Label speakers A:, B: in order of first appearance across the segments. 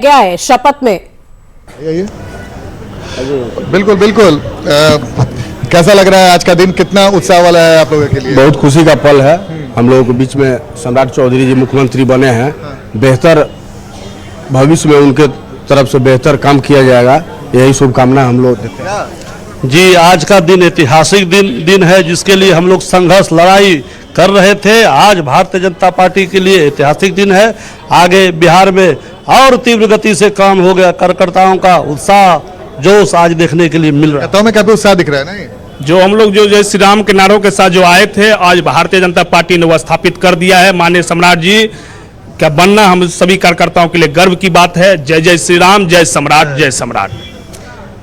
A: गया है शपथ में।
B: बिल्कुल बिल्कुल। कैसा लग रहा है आज का दिन, कितना उत्साह वाला है आप लोगों के लिए?
C: बहुत खुशी का पल है। हम लोगों के बीच में सम्राट चौधरी जी मुख्यमंत्री बने हैं। बेहतर भविष्य में उनके तरफ से बेहतर काम किया जाएगा, यही शुभकामना हम लोग देते हैं।
D: जी, आज का दिन ऐतिहासिक दिन है जिसके लिए हम लोग संघर्ष लड़ाई कर रहे थे। आज भारतीय जनता पार्टी के लिए ऐतिहासिक दिन है। आगे बिहार में और तीव्र गति से काम हो गया। कार्यकर्ताओं का उत्साह जोश आज देखने के लिए मिल रहा है।
B: तो में काफी उत्साह दिख रहा है ना?
E: जो हम लोग जो जय श्री राम के नारों के साथ जो आए थे, आज भारतीय जनता पार्टी ने वो स्थापित कर दिया है। माननीय सम्राट जी का बनना हम सभी कार्यकर्ताओं के लिए गर्व की बात है। जय जय श्री राम, जय सम्राट, जय सम्राट।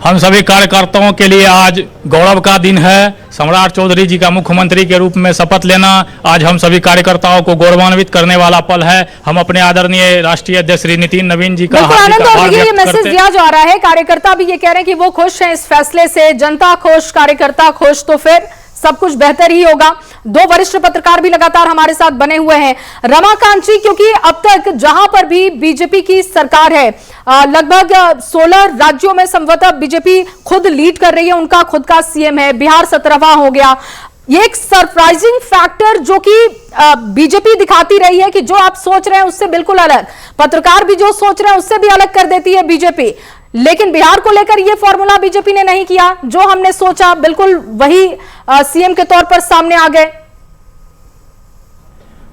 F: हम सभी कार्यकर्ताओं के लिए आज गौरव का दिन है। सम्राट चौधरी जी का मुख्यमंत्री के रूप में शपथ लेना आज हम सभी कार्यकर्ताओं को गौरवान्वित करने वाला पल है। हम अपने आदरणीय राष्ट्रीय अध्यक्ष श्री नितिन नवीन जी का हार्दिक आभार व्यक्त
A: ये मैसेज दिया जा रहा है। कार्यकर्ता भी ये कह रहे हैं कि वो खुश हैं इस फैसले से। जनता खुश, कार्यकर्ता खुश, तो फिर सब कुछ बेहतर ही होगा। दो वरिष्ठ पत्रकार भी लगातार हमारे साथ बने हुए हैं। रमाकांत जी, क्योंकि अब तक जहां पर भी बीजेपी की सरकार है, लगभग 16 राज्यों में संभवतः बीजेपी खुद लीड कर रही है, उनका खुद का सीएम है। बिहार 17वां हो गया। ये एक सरप्राइजिंग फैक्टर जो कि बीजेपी दिखाती रही है कि जो आप सोच रहे हैं उससे बिल्कुल अलग, पत्रकार भी जो सोच रहे हैं उससे भी अलग कर देती है बीजेपी। लेकिन बिहार को लेकर यह फॉर्मूला बीजेपी ने नहीं किया। जो हमने सोचा बिल्कुल वही सीएम के तौर पर सामने आ गए।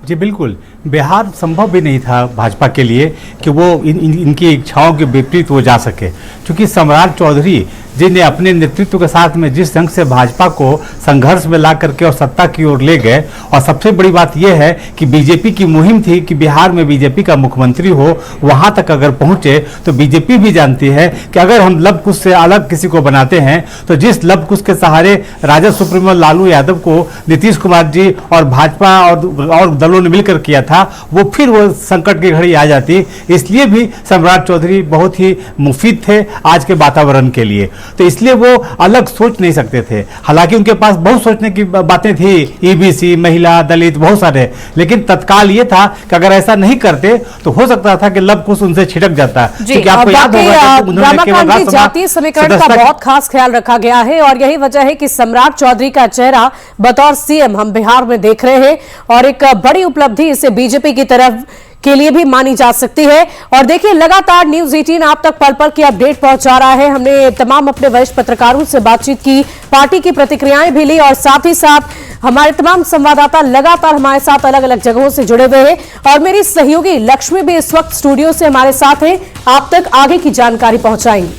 G: जी बिल्कुल, बिहार संभव भी नहीं था भाजपा के लिए कि वो इनकी इच्छाओं के विपरीत वो जा सके, क्योंकि सम्राट चौधरी जी ने अपने नेतृत्व के साथ में जिस ढंग से भाजपा को संघर्ष में ला करके और सत्ता की ओर ले गए। और सबसे बड़ी बात यह है कि बीजेपी की मुहिम थी कि बिहार में बीजेपी का मुख्यमंत्री हो, वहां तक अगर पहुंचे तो बीजेपी भी जानती है कि अगर हम लव कुश से अलग किसी को बनाते हैं तो जिस लव कुश के सहारे राजद सुप्रीमो लालू यादव को नीतीश कुमार जी और भाजपा और दलों ने मिलकर किया था, वो फिर वो संकट की घड़ी आ जाती। इसलिए भी सम्राट चौधरी बहुत ही मुफीद थे आज के वातावरण के लिए, तो इसलिए वो अलग सोच नहीं सकते थे। हालांकि उनके पास बहुत सोचने की बातें थी, ईबीसी, महिला, दलित, बहुत सारे, लेकिन तत्काल ये था कि अगर ऐसा नहीं करते तो हो सकता था कि लव कुश उनसे छिटक जाता।
A: क्योंकि आपको याद होगा कि जातीय समीकरण का बहुत खास ख्याल रखा गया है और यही वजह है कि सम्राट चौधरी का चेहरा बतौर सीएम हम बिहार में देख रहे हैं और एक बड़ी उपलब्धि इसे बीजेपी की तरफ के लिए भी मानी जा सकती है। और देखिए, लगातार न्यूज 18 आप तक पल पल की अपडेट पहुंचा रहा है। हमने तमाम अपने वरिष्ठ पत्रकारों से बातचीत की, पार्टी की प्रतिक्रियाएं भी ली और साथ ही साथ हमारे तमाम संवाददाता लगातार हमारे साथ अलग अलग जगहों से जुड़े हुए हैं। और मेरी सहयोगी लक्ष्मी भी इस वक्त स्टूडियो से हमारे साथ हैं, आप तक आगे की जानकारी पहुंचाएंगी।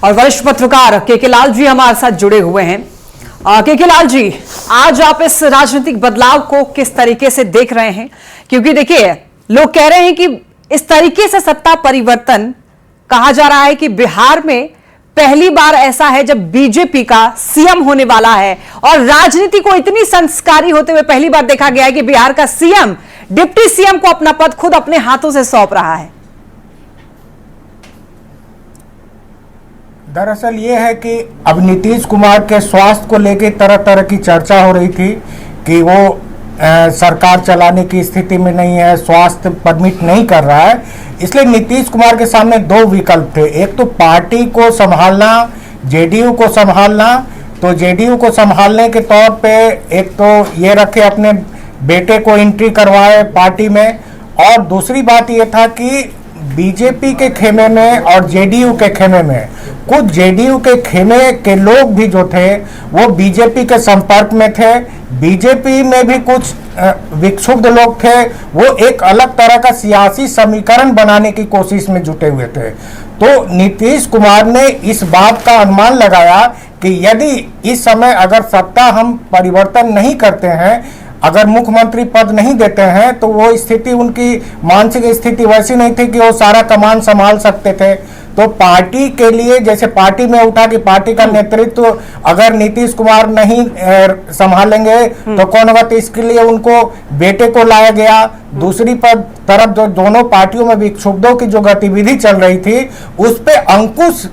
H: और वरिष्ठ पत्रकार के लाल जी हमारे साथ जुड़े हुए हैं। के लाल जी, आज आप इस राजनीतिक बदलाव को किस तरीके से देख रहे हैं? क्योंकि देखिए, लोग कह रहे हैं कि इस तरीके से सत्ता परिवर्तन कहा जा रहा है कि बिहार में पहली बार ऐसा है जब बीजेपी का सीएम होने वाला है और राजनीति को इतनी संस्कारी होते हुए पहली बार देखा गया है कि बिहार का सीएम डिप्टी सीएम को अपना पद खुद अपने हाथों से सौंप रहा है।
I: दरअसल ये है कि अब नीतीश कुमार के स्वास्थ्य को लेकर तरह तरह की चर्चा हो रही थी कि वो सरकार चलाने की स्थिति में नहीं है, स्वास्थ्य परमिट नहीं कर रहा है। इसलिए नीतीश कुमार के सामने दो विकल्प थे, एक तो पार्टी को संभालना, जेडीयू को संभालना। तो जेडीयू को संभालने के तौर पे एक तो ये रखे अपने बेटे को एंट्री करवाए पार्टी में, और दूसरी बात ये था कि बीजेपी के खेमे में और जेडीयू के खेमे में कुछ जेडीयू के खेमे के लोग भी जो थे वो बीजेपी के संपर्क में थे। बीजेपी में भी कुछ विक्षुब्ध लोग थे, वो एक अलग तरह का सियासी समीकरण बनाने की कोशिश में जुटे हुए थे। तो नीतीश कुमार ने इस बात का अनुमान लगाया कि यदि इस समय अगर सत्ता हम परिवर्तन नहीं करते हैं, अगर मुख्यमंत्री पद नहीं देते हैं, तो वो स्थिति, उनकी मानसिक स्थिति वैसी नहीं थी कि वो सारा कमान संभाल सकते थे। तो पार्टी के लिए, जैसे पार्टी में उठा कि पार्टी का नेतृत्व अगर नीतीश कुमार नहीं संभालेंगे तो कौन होगा, तो इसके लिए उनको बेटे को लाया गया। दूसरी तरफ जो दोनों पार्टियों में विक्षुब्धों की जो गतिविधि चल रही थी उस पे अंकुश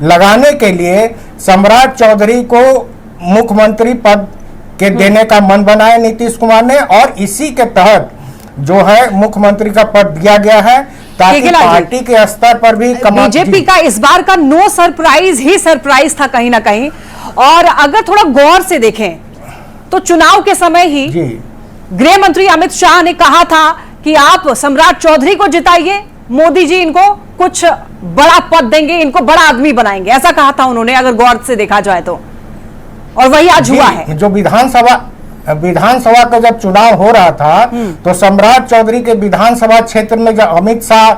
I: लगाने के लिए सम्राट चौधरी को मुख्यमंत्री पद के देने का मन बनाया नीतीश कुमार ने, और इसी के तहत जो है मुख्यमंत्री का पद दिया गया है। ताकि
H: केके लाल जी,
I: पार्टी के स्तर पर भी
H: बीजेपी का इस बार का नो सरप्राइज ही सरप्राइज था कहीं ना कहीं। और अगर थोड़ा गौर से देखें तो चुनाव के समय ही
I: जी
H: गृह मंत्री अमित शाह ने कहा था कि आप सम्राट चौधरी को जिताइए, मोदी जी इनको कुछ बड़ा पद देंगे, इनको बड़ा आदमी बनाएंगे, ऐसा कहा था उन्होंने अगर गौर से देखा जाए तो। और वही आज हुआ है।
I: जो विधानसभा का जब चुनाव हो रहा था तो सम्राट चौधरी के विधानसभा क्षेत्र में जब अमित शाह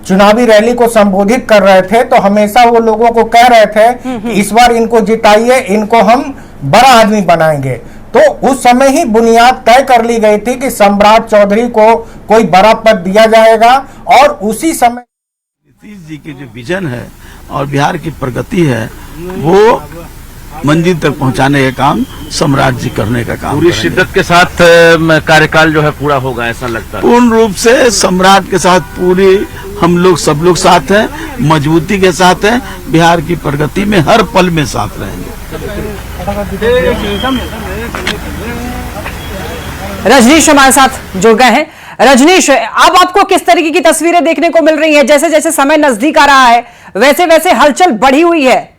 I: चुनावी रैली को संबोधित कर रहे थे तो हमेशा वो लोगों को कह रहे थे कि इस बार इनको जिताइए, इनको हम बड़ा आदमी बनाएंगे। तो उस समय ही बुनियाद तय कर ली गई थी कि सम्राट चौधरी को कोई बड़ा पद दिया जाएगा और उसी समय
J: नीतीश जी के जो विजन है और बिहार की प्रगति है वो मंजिल तक पहुंचाने का काम सम्राट जी करने का काम
K: पूरी शिद्दत के साथ कार्यकाल जो है पूरा होगा ऐसा लगता है।
J: पूर्ण रूप से सम्राट के साथ पूरी हम लोग सब लोग साथ हैं, मजबूती के साथ हैं, बिहार की प्रगति में हर पल में साथ रहेंगे।
H: रजनीश हमारे साथ जुड़ गए हैं। रजनीश, अब आपको किस तरीके की तस्वीरें देखने को मिल रही है? जैसे जैसे समय नजदीक आ रहा है वैसे वैसे हलचल बढ़ी हुई है।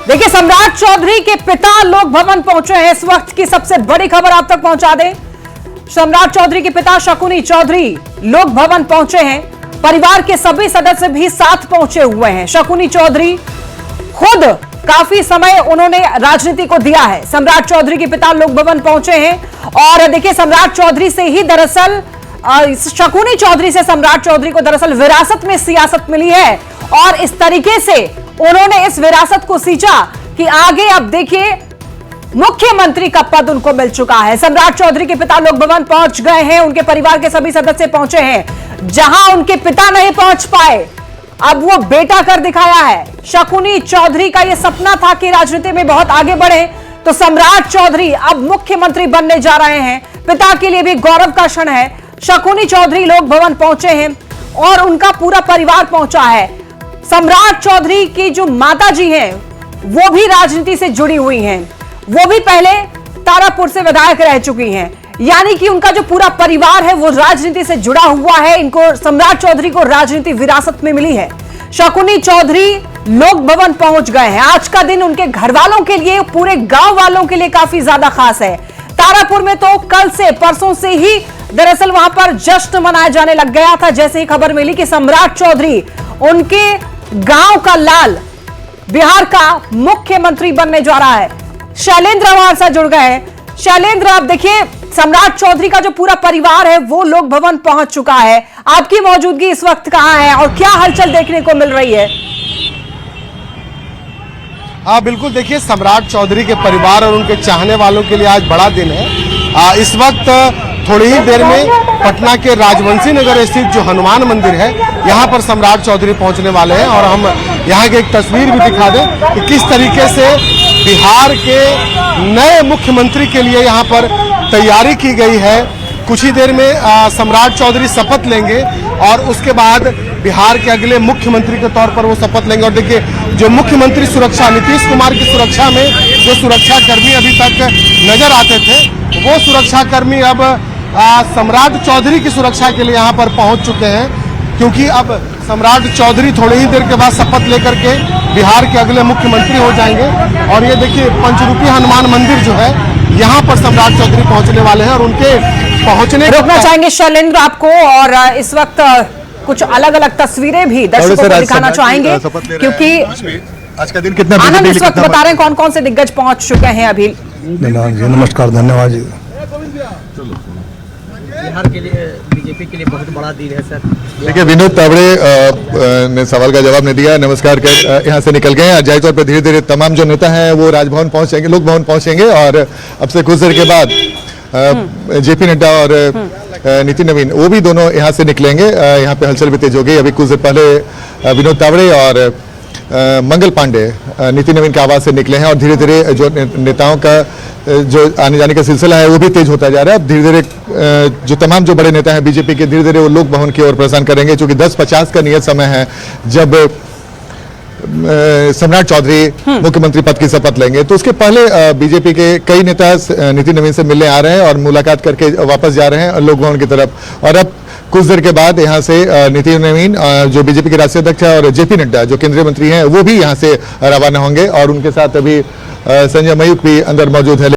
H: देखिए, सम्राट चौधरी के पिता लोक भवन पहुंचे हैं। इस वक्त की सबसे बड़ी खबर आप तक पहुंचा दें। सम्राट चौधरी के पिता शकुनी चौधरी लोक भवन पहुंचे हैं। परिवार के सभी सदस्य भी साथ पहुंचे हुए हैं। शकुनी चौधरी खुद काफी समय उन्होंने राजनीति को दिया है। सम्राट चौधरी के पिता लोक भवन पहुंचे हैं और देखिए, सम्राट चौधरी से ही दरअसल शकुनी चौधरी से सम्राट चौधरी को दरअसल विरासत में सियासत मिली है और इस तरीके से उन्होंने इस विरासत को सींचा कि आगे अब देखिए मुख्यमंत्री का पद उनको मिल चुका है। सम्राट चौधरी के पिता लोक भवन पहुंच गए हैं, उनके परिवार के सभी सदस्य पहुंचे हैं। जहां उनके पिता नहीं पहुंच पाए, अब वो बेटा कर दिखाया है। शकुनी चौधरी का यह सपना था कि राजनीति में बहुत आगे बढ़े, तो सम्राट चौधरी अब मुख्यमंत्री बनने जा रहे हैं। पिता के लिए भी गौरव का क्षण है। शकुनी चौधरी लोक भवन पहुंचे हैं और उनका पूरा परिवार पहुंचा है। सम्राट चौधरी की जो माता जी हैं वो भी राजनीति से जुड़ी हुई हैं, वो भी पहले तारापुर से विधायक रह चुकी हैं, यानी कि उनका जो पूरा परिवार है वो राजनीति से जुड़ा हुआ है। इनको सम्राट चौधरी को राजनीति विरासत में मिली है। शकुनी चौधरी लोक भवन पहुंच गए हैं। आज का दिन उनके घर वालों के लिए, पूरे गांव वालों के लिए काफी ज्यादा खास है। तारापुर में तो कल से, परसों से ही दरअसल वहां पर जश्न मनाया जाने लग गया था जैसे ही खबर मिली कि सम्राट चौधरी उनके गांव का लाल, बिहार का मुख्यमंत्री बनने जा रहा है। शैलेंद्र हमारे साथ जुड़ गए हैं। शैलेंद्र, आप देखिए, सम्राट चौधरी का जो पूरा परिवार है वो लोक भवन पहुंच चुका है। आपकी मौजूदगी इस वक्त कहां है और क्या हलचल देखने को मिल रही है?
L: हाँ बिल्कुल, देखिए, सम्राट चौधरी के परिवार और उनके चाहने वालों के लिए आज बड़ा दिन है। इस वक्त थोड़ी ही देर में पटना के राजवंशी नगर स्थित जो हनुमान मंदिर है यहाँ पर सम्राट चौधरी पहुंचने वाले हैं और हम यहाँ की एक तस्वीर भी दिखा दें कि किस तरीके से बिहार के नए मुख्यमंत्री के लिए यहाँ पर तैयारी की गई है। कुछ ही देर में सम्राट चौधरी शपथ लेंगे और उसके बाद बिहार के अगले मुख्यमंत्री के तौर पर वो शपथ लेंगे। और देखिए, जो मुख्यमंत्री सुरक्षा, नीतीश कुमार की सुरक्षा में जो सुरक्षा कर्मी अभी तक नजर आते थे, वो सुरक्षा कर्मी अब सम्राट चौधरी की सुरक्षा के लिए यहाँ पर पहुँच चुके हैं, क्योंकि अब सम्राट चौधरी थोड़ी ही देर के बाद शपथ लेकर के बिहार के अगले मुख्यमंत्री हो जाएंगे। और ये देखिए, पंचरूपी हनुमान मंदिर जो है यहाँ पर सम्राट चौधरी पहुंचने वाले हैं और उनके पहुंचने
H: रोकना चाहेंगे शैलेंद्र आपको, और इस वक्त कुछ अलग अलग तस्वीरें भी दर्शकों को दिखाना चाहेंगे, क्योंकि
B: आज का दिन कितना
H: आनंद इस वक्त बता रहे हैं कौन कौन से दिग्गज पहुंच चुके हैं अभी।
C: नमस्कार, धन्यवाद जी।
M: बिहार के लिए, बीजेपी के लिए बहुत बड़ा दिन है सर।
B: देखिए, विनोद तावड़े ने सवाल का जवाब नहीं दिया, नमस्कार कर यहाँ से निकल गए। जाहिर तौर पर धीरे धीरे तमाम जो नेता हैं वो राजभवन पहुंचेंगे, लोक भवन पहुंचेंगे और अब से कुछ देर के बाद जेपी नड्डा और नितिन नवीन वो भी दोनों यहाँ से निकलेंगे। यहाँ पे हलचल भी तेज हो गई। अभी कुछ देर पहले विनोद तावड़े और मंगल पांडे नितिन नवीन के आवास से निकले हैं और धीरे धीरे जो नेताओं का जो आने जाने का सिलसिला है वो भी तेज होता जा रहा है। अब धीरे धीरे जो तमाम जो बड़े नेता हैं बीजेपी के, धीरे धीरे वो लोक भवन की ओर प्रस्थान करेंगे, क्योंकि 10:50 का नियत समय है जब सम्राट चौधरी मुख्यमंत्री पद की शपथ लेंगे, तो उसके पहले बीजेपी के कई नेता नितिन नवीन से मिलने आ रहे हैं और मुलाकात करके वापस जा रहे हैं लोक भवन की तरफ। और अब कुछ देर के बाद यहाँ से नितिन नवीन जो बीजेपी के राष्ट्रीय अध्यक्ष है और जेपी नड्डा जो केंद्रीय मंत्री हैं वो भी यहाँ से रवाना होंगे और उनके साथ अभी संजय मयूख भी अंदर मौजूद है।